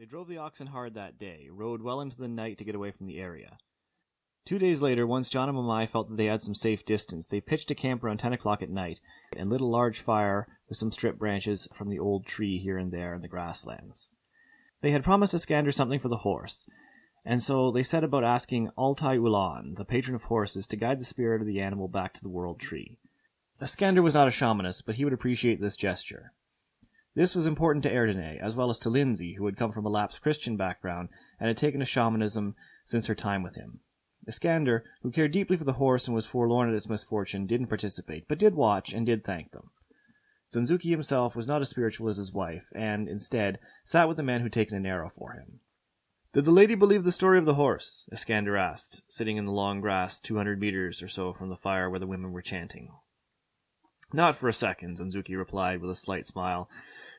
They drove the oxen hard that day, rode well into the night to get away from the area. 2 days later, once John and Mamai felt that they had some safe distance, they pitched a camp around 10 o'clock at night and lit a large fire with some stripped branches from the old tree here and there in the grasslands. They had promised Iskander something for the horse, and so they set about asking Altai Ulan, the patron of horses, to guide the spirit of the animal back to the world tree. Iskander was not a shamanist, but he would appreciate this gesture. This was important to Erdene, as well as to Lindsay, who had come from a lapsed Christian background and had taken to shamanism since her time with him. Iskander, who cared deeply for the horse and was forlorn at its misfortune, didn't participate, but did watch and did thank them. Zanzuki himself was not as spiritual as his wife, and, instead, sat with the men who'd taken an arrow for him. "Did the lady believe the story of the horse?" Iskander asked, sitting in the long grass 200 meters or so from the fire where the women were chanting. "Not for a second," Zanzuki replied with a slight smile.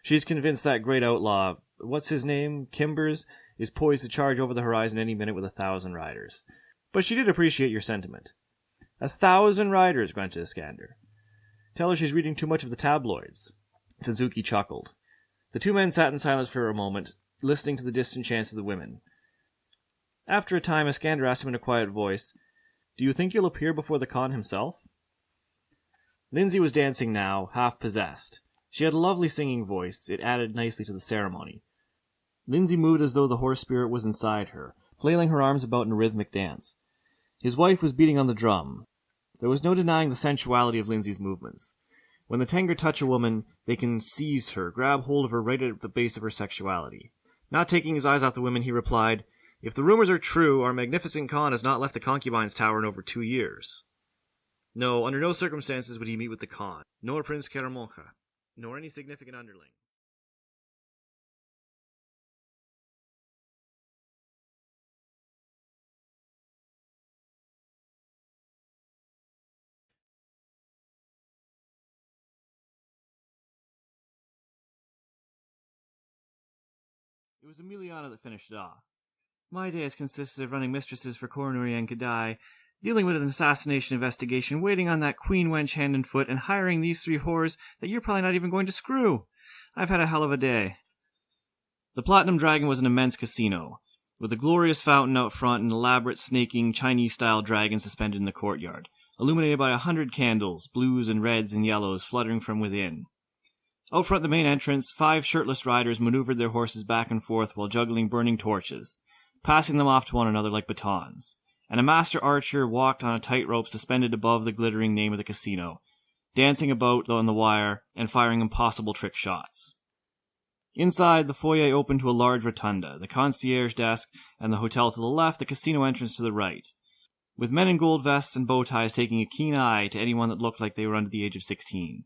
"She's convinced that great outlaw, what's his name, Kimbers, is poised to charge over the horizon any minute with 1,000 riders. But she did appreciate your sentiment." 1,000 riders, grunted Iskander. "Tell her she's reading too much of the tabloids." Zanzuki chuckled. The two men sat in silence for a moment, listening to the distant chants of the women. After a time, Iskander asked him in a quiet voice, "Do you think you'll appear before the Khan himself?" Lindsay was dancing now, half possessed. She had a lovely singing voice. It added nicely to the ceremony. Lindsay moved as though the horse spirit was inside her, flailing her arms about in a rhythmic dance. His wife was beating on the drum. There was no denying the sensuality of Lindsay's movements. When the Tengur touch a woman, they can seize her, grab hold of her right at the base of her sexuality. Not taking his eyes off the women, he replied, "If the rumors are true, our magnificent Khan has not left the Concubine's Tower in over 2 years. No, under no circumstances would he meet with the Khan, nor Prince Karamonja, nor any significant underling." It was Emiliana that finished it off. "My day has consisted of running mistresses for Coronary and Kadai, dealing with an assassination investigation, waiting on that queen wench hand and foot, and hiring these 3 whores that you're probably not even going to screw. I've had a hell of a day." The Platinum Dragon was an immense casino, with a glorious fountain out front and elaborate snaking Chinese-style dragon suspended in the courtyard, illuminated by 100 candles, blues and reds and yellows fluttering from within. Out front the main entrance, 5 shirtless riders maneuvered their horses back and forth while juggling burning torches, passing them off to one another like batons, and a master archer walked on a tightrope suspended above the glittering name of the casino, dancing about on the wire and firing impossible trick shots. Inside, the foyer opened to a large rotunda, the concierge desk and the hotel to the left, the casino entrance to the right, with men in gold vests and bow ties taking a keen eye to anyone that looked like they were under the age of 16.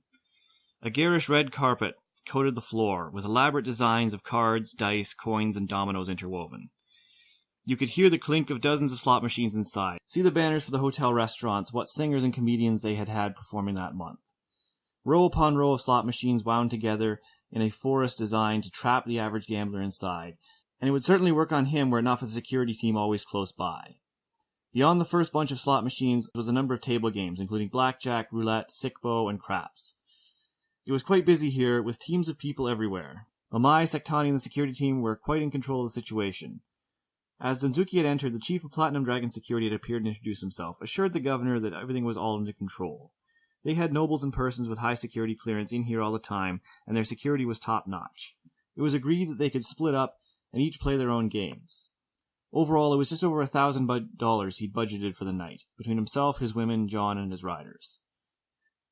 A garish red carpet coated the floor, with elaborate designs of cards, dice, coins, and dominoes interwoven. You could hear the clink of dozens of slot machines inside, see the banners for the hotel restaurants, what singers and comedians they had had performing that month. Row upon row of slot machines wound together in a forest designed to trap the average gambler inside, and it would certainly work on him were it not for the security team always close by. Beyond the first bunch of slot machines was a number of table games, including blackjack, roulette, sickbo, and craps. It was quite busy here, with teams of people everywhere. Mamai, Sektani, and the security team were quite in control of the situation. As Zanzuki had entered, the chief of Platinum Dragon Security had appeared and introduced himself, assured the governor that everything was all under control. They had nobles and persons with high security clearance in here all the time, and their security was top-notch. It was agreed that they could split up and each play their own games. Overall, it was just over $1,000 he'd budgeted for the night, between himself, his women, John, and his riders.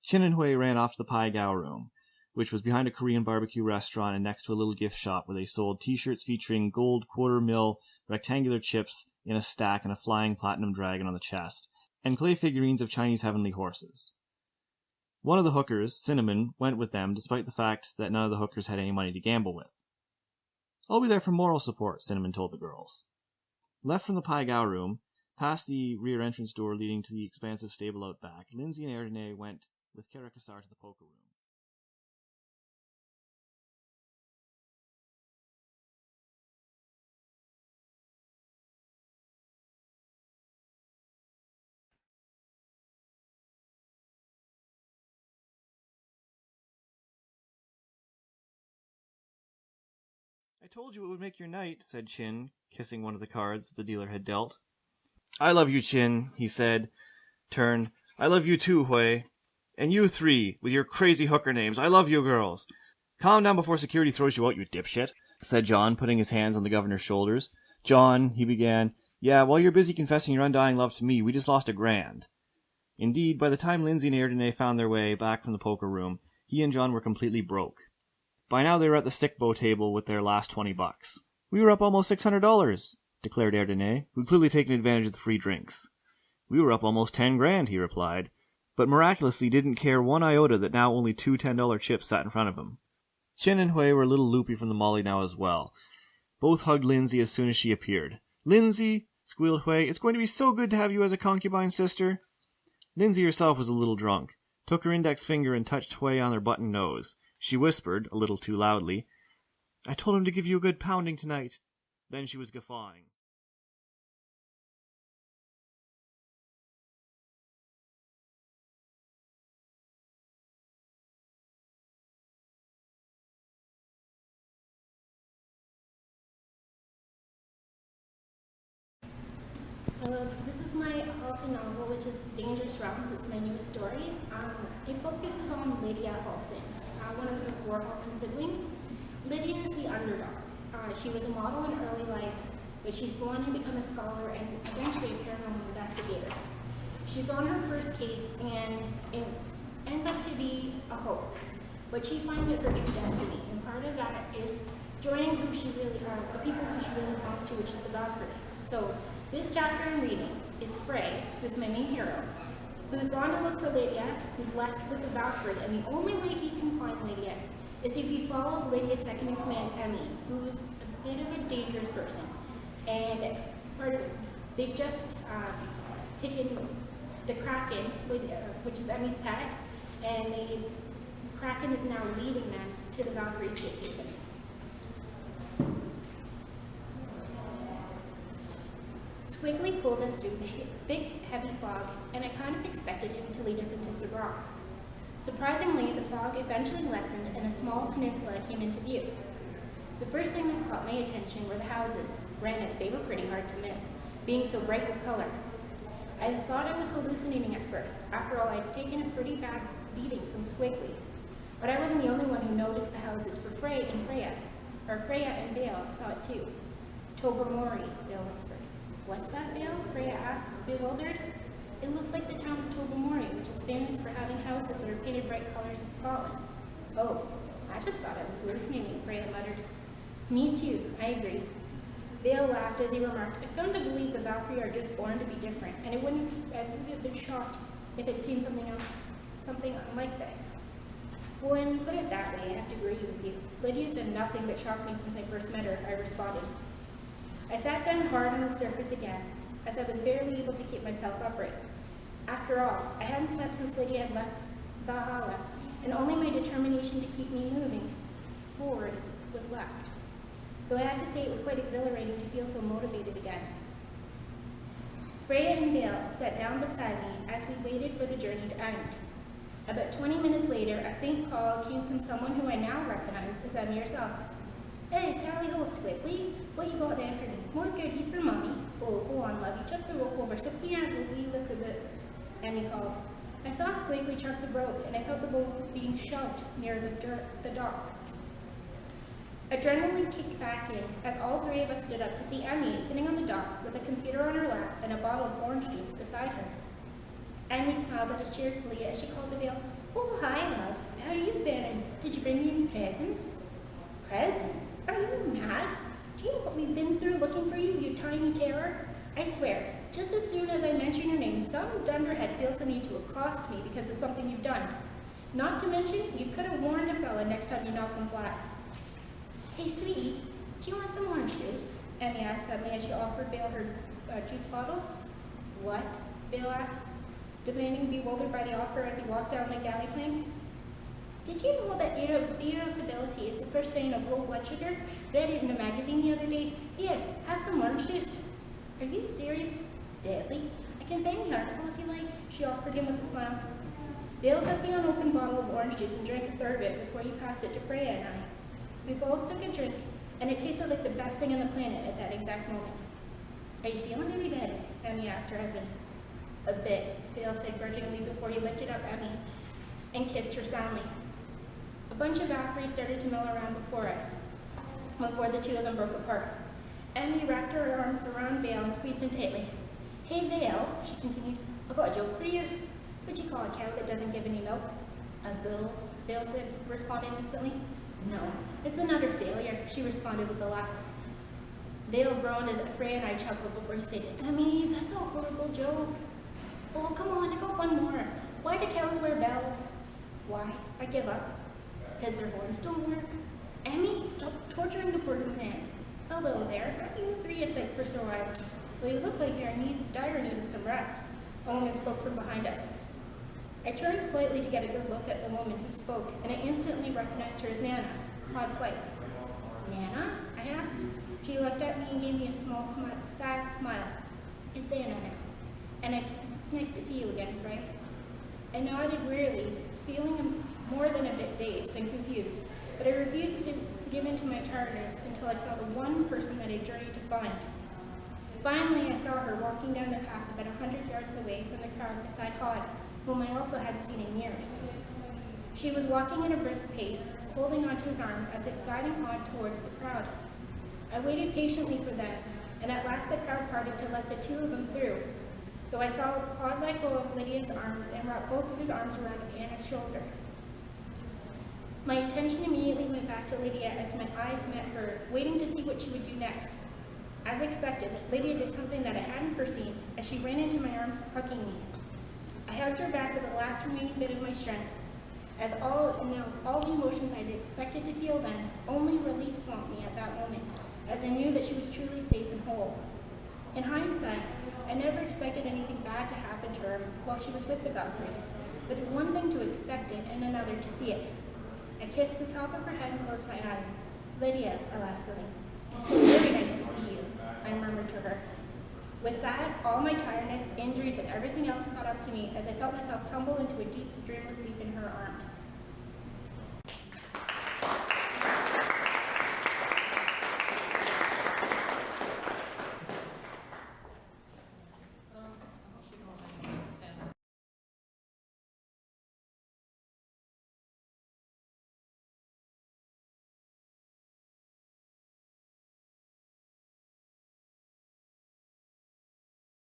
Shin and Hui ran off to the Pai Gao room, which was behind a Korean barbecue restaurant and next to a little gift shop where they sold t-shirts featuring gold quarter-mil rectangular chips in a stack and a flying platinum dragon on the chest, and clay figurines of Chinese heavenly horses. One of the hookers, Cinnamon, went with them despite the fact that none of the hookers had any money to gamble with. "I'll be there for moral support," Cinnamon told the girls. Left from the Pai Gao room, past the rear entrance door leading to the expansive stable out back, Lindsay and Erdene went with Karakasar to the poker room. I told you it would make your night, said Chin, kissing one of the cards the dealer had dealt. I love you, Chin, he said. Turn. I love you too, Hui. And you three, with your crazy hooker names. I love you girls. Calm down before security throws you out, you dipshit, said John, putting his hands on the governor's shoulders. John, he began, yeah, while you're busy confessing your undying love to me, we just lost $1,000. Indeed, by the time Lindsay and Erdene found their way back from the poker room, he and John were completely broke. By now they were at the sick bow table with their last $20. We were up almost $600, declared Erdene, who'd clearly taken advantage of the free drinks. We were up almost $10,000, he replied, but miraculously didn't care one iota that now only two $10 chips sat in front of him. Chin and Hui were a little loopy from the molly now as well. Both hugged Lindsay as soon as she appeared. Lindsay, squealed Hui, it's going to be so good to have you as a concubine sister. Lindsay herself was a little drunk, took her index finger and touched Hui on her button nose. She whispered, a little too loudly, I told him to give you a good pounding tonight. Then she was guffawing. So this is my Halsey novel, which is Dangerous Realms. It's my newest story. It focuses on Lydia Halsey, one of the 4 Halsey siblings. Lydia is the underdog. She was a model in early life, but she's born and become a scholar and eventually a paranormal investigator. She's on her first case and it ends up to be a hoax, but she finds it her true destiny, and part of that is joining who she really the people who she really belongs to, which is the Valkyrie. So this chapter I'm reading is Frey, who's my main hero, who's gone to look for Lydia, who's left with the Valkyrie, and the only way he can find Lydia is if he follows Lydia's second-in-command, Emmy, who is a bit of a dangerous person. And they've just taken the Kraken, which is Emmy's pet, and Kraken is now leading them to the Valkyrie's safe haven. Squiggly pulled us through the thick, heavy fog, and I kind of expected him to lead us into some rocks. Surprisingly, the fog eventually lessened and a small peninsula came into view. The first thing that caught my attention were the houses. Granted, they were pretty hard to miss, being so bright with color. I thought I was hallucinating at first. After all, I'd taken a pretty bad beating from Squiggly. But I wasn't the only one who noticed the houses, for Freya and Vale saw it too. Tobermory, Vale whispered. What's that, Vale? Freya asked, bewildered. It looks like the town of Tobermory, which is famous for having houses that are painted bright colors in Scotland. Oh, I just thought I was hallucinating, Freya muttered. Me too, I agree. Vale laughed as he remarked, I've come to believe the Valkyrie are just born to be different, and I wouldn't have been shocked if it seen something unlike this. Well, when you put it that way, I have to agree with you. Lydia's done nothing but shock me since I first met her, I responded. I sat down hard on the surface again, as I was barely able to keep myself upright. After all, I hadn't slept since Lydia had left Valhalla, and only my determination to keep me moving forward was left. Though I had to say it was quite exhilarating to feel so motivated again. Freya and Vale sat down beside me as we waited for the journey to end. About 20 minutes later, a faint call came from someone who I now recognize as Emmy herself. Hey, tally-ho, Squiggly. What you got there for me? More goodies for Mommy. Oh, go on, lovey. Chuck the rope over so we have a wee look at it, Emmy called. I saw Squiggly chuck the rope, and I felt the boat being shoved near the dock. Adrenaline kicked back in as all 3 of us stood up to see Emmy sitting on the dock with a computer on her lap and a bottle of orange juice beside her. Emmy smiled at us cheerfully as she called to Vale, Oh, hi, love. How are you feeling? Did you bring me any presents? Presents? Are you mad? Do you know what we've been through looking for you, you tiny terror? I swear, just as soon as I mention your name, some dunderhead feels the need to accost me because of something you've done. Not to mention, you could have warned a fella next time you knocked him flat. Hey, sweetie, do you want some orange juice? Emmy asked suddenly as she offered Vale her juice bottle. What? Vale asked, demanding, bewildered by the offer as he walked down the galley plank. Did you know that irritability is the first sign of low blood sugar? Read it in a magazine the other day. Here, have some orange juice. Are you serious? Deadly. I can find the article if you like, she offered him with a smile. Vale took the unopened bottle of orange juice and drank a third of it before he passed it to Freya and I. We both took a drink, and it tasted like the best thing on the planet at that exact moment. Are you feeling any better? Emmy asked her husband. A bit, Vale said grudgingly before he lifted up Emmy and kissed her soundly. A bunch of acri started to mill around before the two of them broke apart. Emmy wrapped her arms around Vale and squeezed him tightly. Hey Vale, she continued, I've got a joke for you. What do you call a cow that doesn't give any milk? A bull, Vale said, responding instantly. No, it's another failure, she responded with a laugh. Vale groaned as Freya and I chuckled before he said, Emmy, that's a horrible joke. Oh, come on, I got one more. Why do cows wear bells? Why? I give up. Because their horns don't work. Emmy, stop torturing the poor man. Hello there, aren't you three a sight for sore eyes? Well, you look like you're in dire need of some rest. A woman spoke from behind us. I turned slightly to get a good look at the woman who spoke, and I instantly recognized her as Nana, Pod's wife. Nana? I asked. She looked at me and gave me a small, sad smile. It's Anna now. And it's nice to see you again, Frank. I nodded wearily, feeling more than a bit dazed and confused, but I refused to give in to my tiredness until I saw the one person that I journeyed to find. Finally, I saw her walking down the path about 100 yards away from the crowd beside Hod, whom I also hadn't seen in years. She was walking at a brisk pace, holding onto his arm as if guiding Hod towards the crowd. I waited patiently for them, and at last the crowd parted to let the two of them through, though I saw Hod let go of Lydia's arm and wrap both of his arms around Anna's shoulder. My attention immediately went back to Lydia as my eyes met her, waiting to see what she would do next. As expected, Lydia did something that I hadn't foreseen as she ran into my arms, hugging me. I hugged her back with the last remaining bit of my strength, as all the emotions I had expected to feel then only relief swamped me at that moment, as I knew that she was truly safe and whole. In hindsight, I never expected anything bad to happen to her while she was with the Valkyries, but it's one thing to expect it and another to see it. I kissed the top of her head and closed my eyes. Lydia, Alaskally, it's so very nice to see you, I murmured to her. With that, all my tiredness, injuries, and everything else caught up to me as I felt myself tumble into a deep, dreamless sleep in her arms.